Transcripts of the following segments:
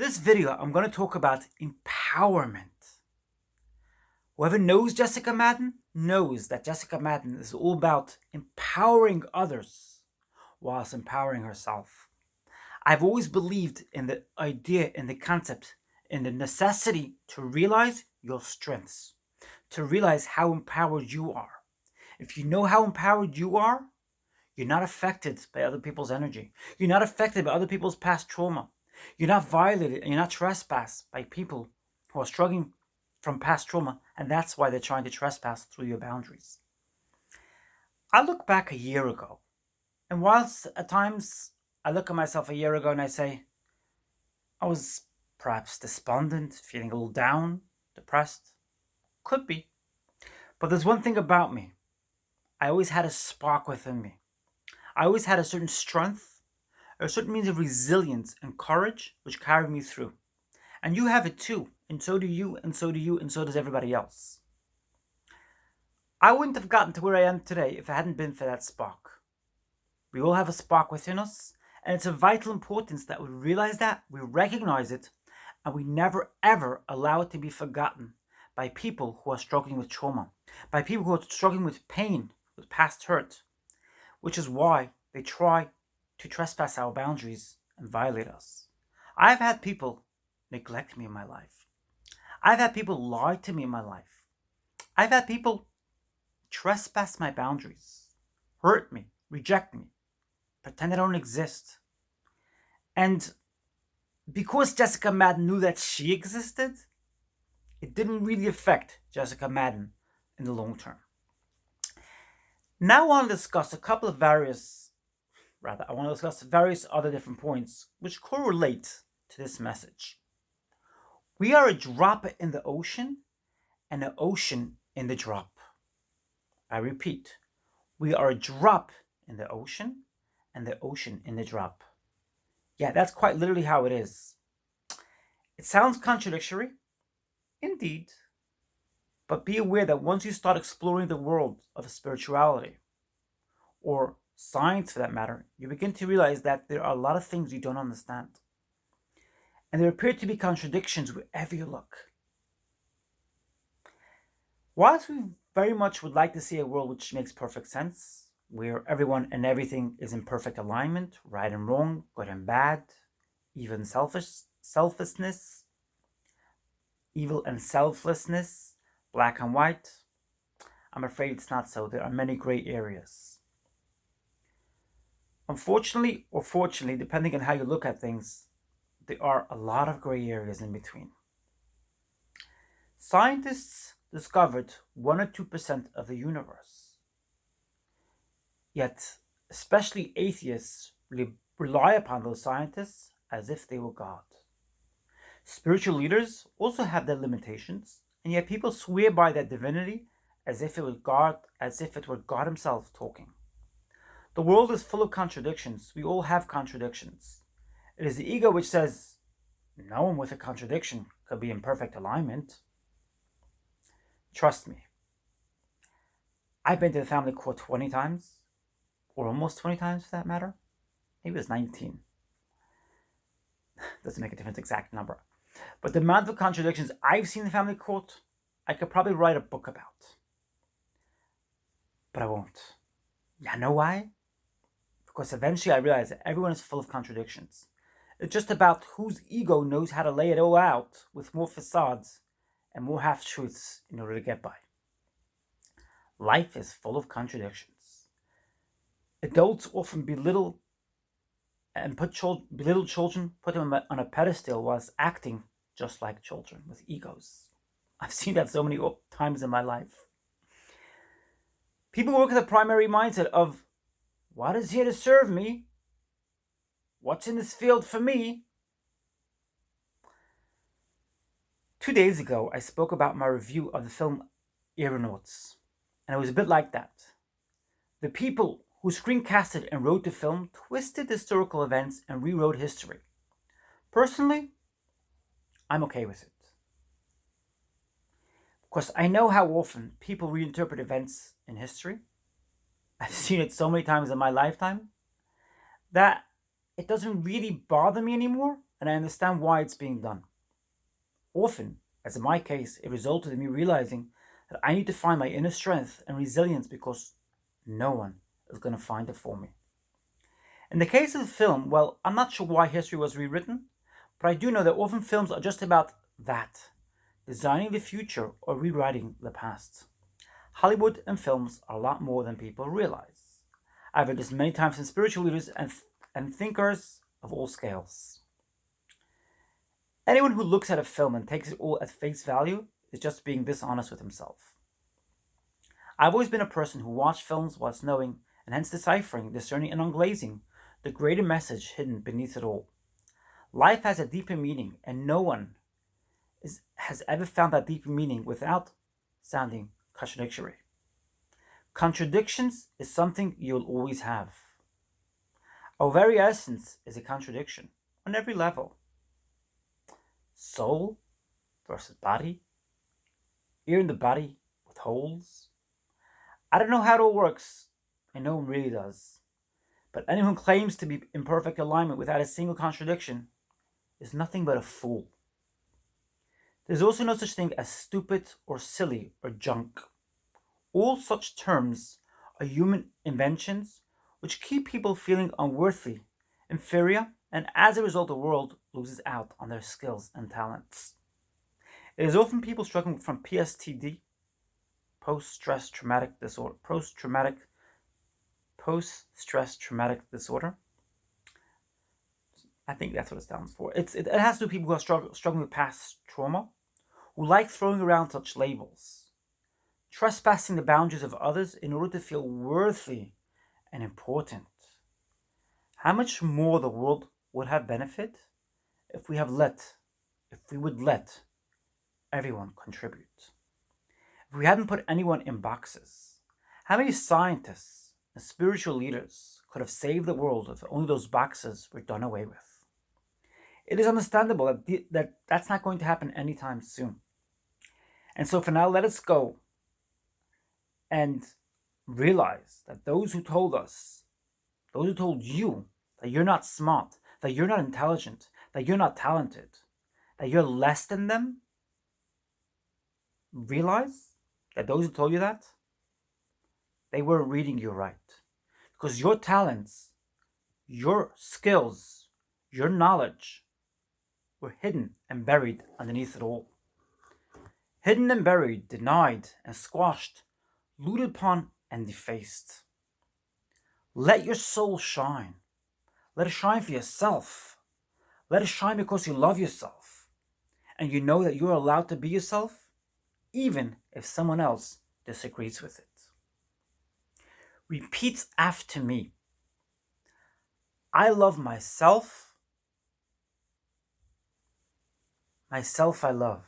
This video, I'm going to talk about empowerment. Whoever knows Jessica Madden knows that Jessica Madden is all about empowering others whilst empowering herself. I've always believed in the idea, in the concept, in the necessity to realize your strengths, to realize how empowered you are. If you know how empowered you are, you're not affected by other people's energy. You're not affected by other people's past trauma. You're not violated and you're not trespassed by people who are struggling from past trauma, and that's why they're trying to trespass through your boundaries. I look back a year ago, and whilst at times I look at myself a year ago and I say, I was perhaps despondent, feeling a little down, depressed. Could be. But there's one thing about me. I always had a spark within me. I always had a certain strength, a certain means of resilience and courage which carried me through. And you have it too, and so do you, and so do you, and so does everybody else. I wouldn't have gotten to where I am today if it hadn't been for that spark. We all have a spark within us, and it's of vital importance that we realize that, we recognize it, and we never ever allow it to be forgotten by people who are struggling with trauma, by people who are struggling with pain, with past hurt, which is why they try to trespass our boundaries and violate us. I've had people neglect me in my life. I've had people lie to me in my life. I've had people trespass my boundaries, hurt me, reject me, pretend I don't exist. And because Jessica Madden knew that she existed, it didn't really affect Jessica Madden in the long term. Now I want to discuss various other different points which correlate to this message. We are a drop in the ocean and an ocean in the drop. I repeat, we are a drop in the ocean and the ocean in the drop. Yeah, that's quite literally how it is. It sounds contradictory, indeed, but be aware that once you start exploring the world of spirituality, or science for that matter, you begin to realize that there are a lot of things you don't understand. And there appear to be contradictions wherever you look. Whilst we very much would like to see a world which makes perfect sense, where everyone and everything is in perfect alignment, right and wrong, good and bad, even selflessness, evil and selflessness, black and white, I'm afraid it's not so. There are many gray areas. Unfortunately, or fortunately, depending on how you look at things, there are a lot of gray areas in between. Scientists discovered 1 or 2% of the universe. Yet, especially atheists rely upon those scientists as if they were God. Spiritual leaders also have their limitations, and yet people swear by their divinity as if it were God himself talking. The world is full of contradictions. We all have contradictions. It is the ego which says, no one with a contradiction could be in perfect alignment. Trust me. I've been to the family court 20 times, or almost 20 times for that matter. Maybe it was 19. Doesn't make a difference, exact number. But the amount of contradictions I've seen in the family court, I could probably write a book about. But I won't. You know why? Because eventually I realized that everyone is full of contradictions. It's just about whose ego knows how to lay it all out with more facades and more half-truths in order to get by. Life is full of contradictions. Adults often belittle children, put them on a pedestal whilst acting just like children with egos. I've seen that so many times in my life. People work with a primary mindset of, what is here to serve me? What's in this field for me? 2 days ago, I spoke about my review of the film Aeronauts, and it was a bit like that. The people who screencasted and wrote the film twisted historical events and rewrote history. Personally, I'm okay with it. Because I know how often people reinterpret events in history. I've seen it so many times in my lifetime that it doesn't really bother me anymore and I understand why it's being done. Often, as in my case, it resulted in me realizing that I need to find my inner strength and resilience because no one is going to find it for me. In the case of the film, well, I'm not sure why history was rewritten, but I do know that often films are just about that, designing the future or rewriting the past. Hollywood and films are a lot more than people realize. I've read this many times from spiritual leaders and thinkers of all scales. Anyone who looks at a film and takes it all at face value is just being dishonest with himself. I've always been a person who watched films whilst knowing, and hence deciphering, discerning, and unglazing the greater message hidden beneath it all. Life has a deeper meaning, and no one has ever found that deeper meaning without sounding contradictory. Contradictions is something you'll always have. Our very essence is a contradiction on every level. Soul versus body, ear in the body with holes. I don't know how it all works, and no one really does. But anyone who claims to be in perfect alignment without a single contradiction is nothing but a fool. There's also no such thing as stupid or silly or junk. All such terms are human inventions which keep people feeling unworthy, inferior, and as a result the world loses out on their skills and talents. It is often people struggling from PSTD, post-stress traumatic disorder, post-stress traumatic disorder. I think that's what it stands for. It has to do with people who are struggling with past trauma, who like throwing around such labels, trespassing the boundaries of others in order to feel worthy and important. How much more the world would have benefit if we would let everyone contribute. If we hadn't put anyone in boxes, how many scientists and spiritual leaders could have saved the world if only those boxes were done away with? It is understandable that that's not going to happen anytime soon. And so for now, let us go and realize that those who told you that you're not smart, that you're not intelligent, that you're not talented, that you're less than them, realize that those who told you that, they weren't reading you right. Because your talents, your skills, your knowledge were hidden and buried underneath it all. Hidden and buried, denied and squashed, looted upon and defaced. Let your soul shine. Let it shine for yourself. Let it shine because you love yourself. And you know that you're allowed to be yourself, even if someone else disagrees with it. Repeat after me. I love myself. Myself I love.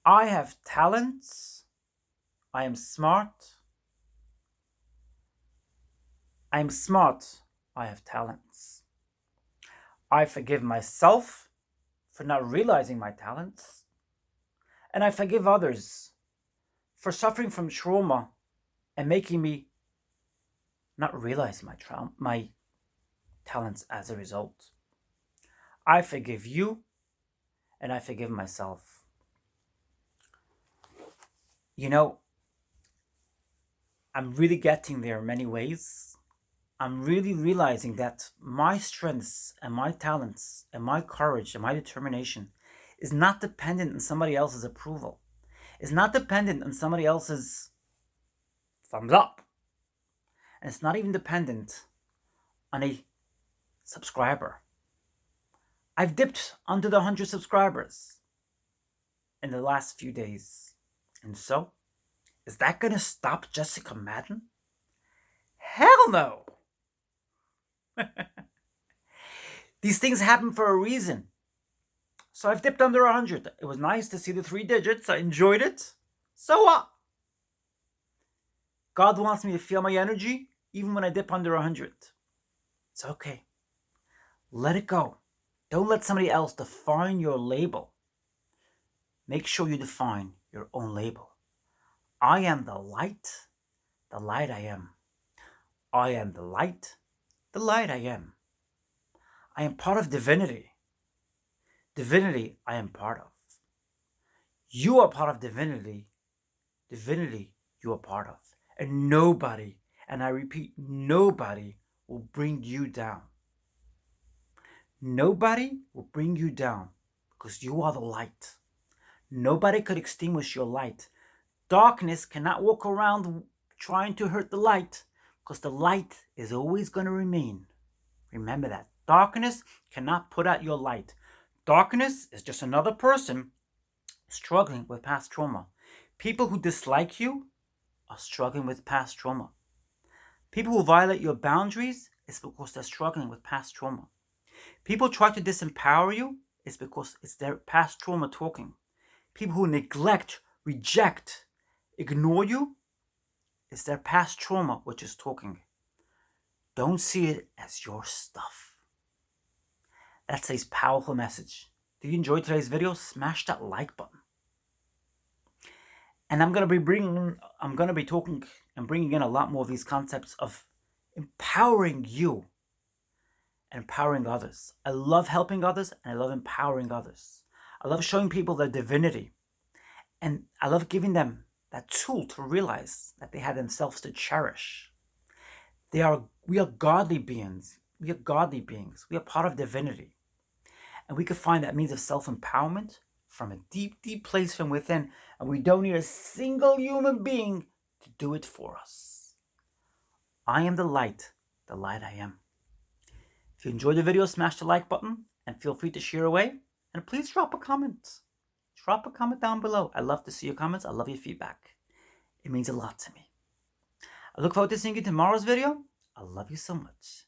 I have talents. I am smart. I am smart. I have talents. I forgive myself for not realizing my talents. And I forgive others for suffering from trauma and making me not realize my talents as a result. I forgive you and I forgive myself. You know, I'm really getting there in many ways. I'm really realizing that my strengths and my talents and my courage and my determination is not dependent on somebody else's approval. It's not dependent on somebody else's thumbs up. And it's not even dependent on a subscriber. I've dipped under the 100 subscribers in the last few days. And so, is that going to stop Jessica Madden? Hell no! These things happen for a reason. So I've dipped under 100. It was nice to see the 3 digits. I enjoyed it. So what? God wants me to feel my energy even when I dip under 100. It's okay. Let it go. Don't let somebody else define your label. Make sure you define your own label. I am the light I am. I am the light the light I am. I am part of divinity. Divinity I am part of. You are part of divinity. Divinity you are part of. And nobody, and I repeat, nobody will bring you down. Nobody will bring you down because you are the light. Nobody could extinguish your light. Darkness cannot walk around trying to hurt the light because the light is always going to remain. Remember that. Darkness cannot put out your light. Darkness is just another person struggling with past trauma. People who dislike you are struggling with past trauma. People who violate your boundaries is because they're struggling with past trauma. People try to disempower you is because it's their past trauma talking. People who neglect, reject, ignore you, it's their past trauma which is talking. Don't see it as your stuff. That's today's powerful message. Did you enjoy today's video? Smash that like button. And I'm going to be talking and bringing in a lot more of these concepts of empowering you and empowering others. I love helping others and I love empowering others. I love showing people their divinity. And I love giving them that tool to realize that they have themselves to cherish. We are godly beings. We are godly beings. We are part of divinity. And we can find that means of self-empowerment from a deep, deep place from within. And we don't need a single human being to do it for us. I am the light I am. If you enjoyed the video, smash the like button and feel free to share away. And please drop a comment. Drop a comment down below. I love to see your comments. I love your feedback. It means a lot to me. I look forward to seeing you in tomorrow's video. I love you so much.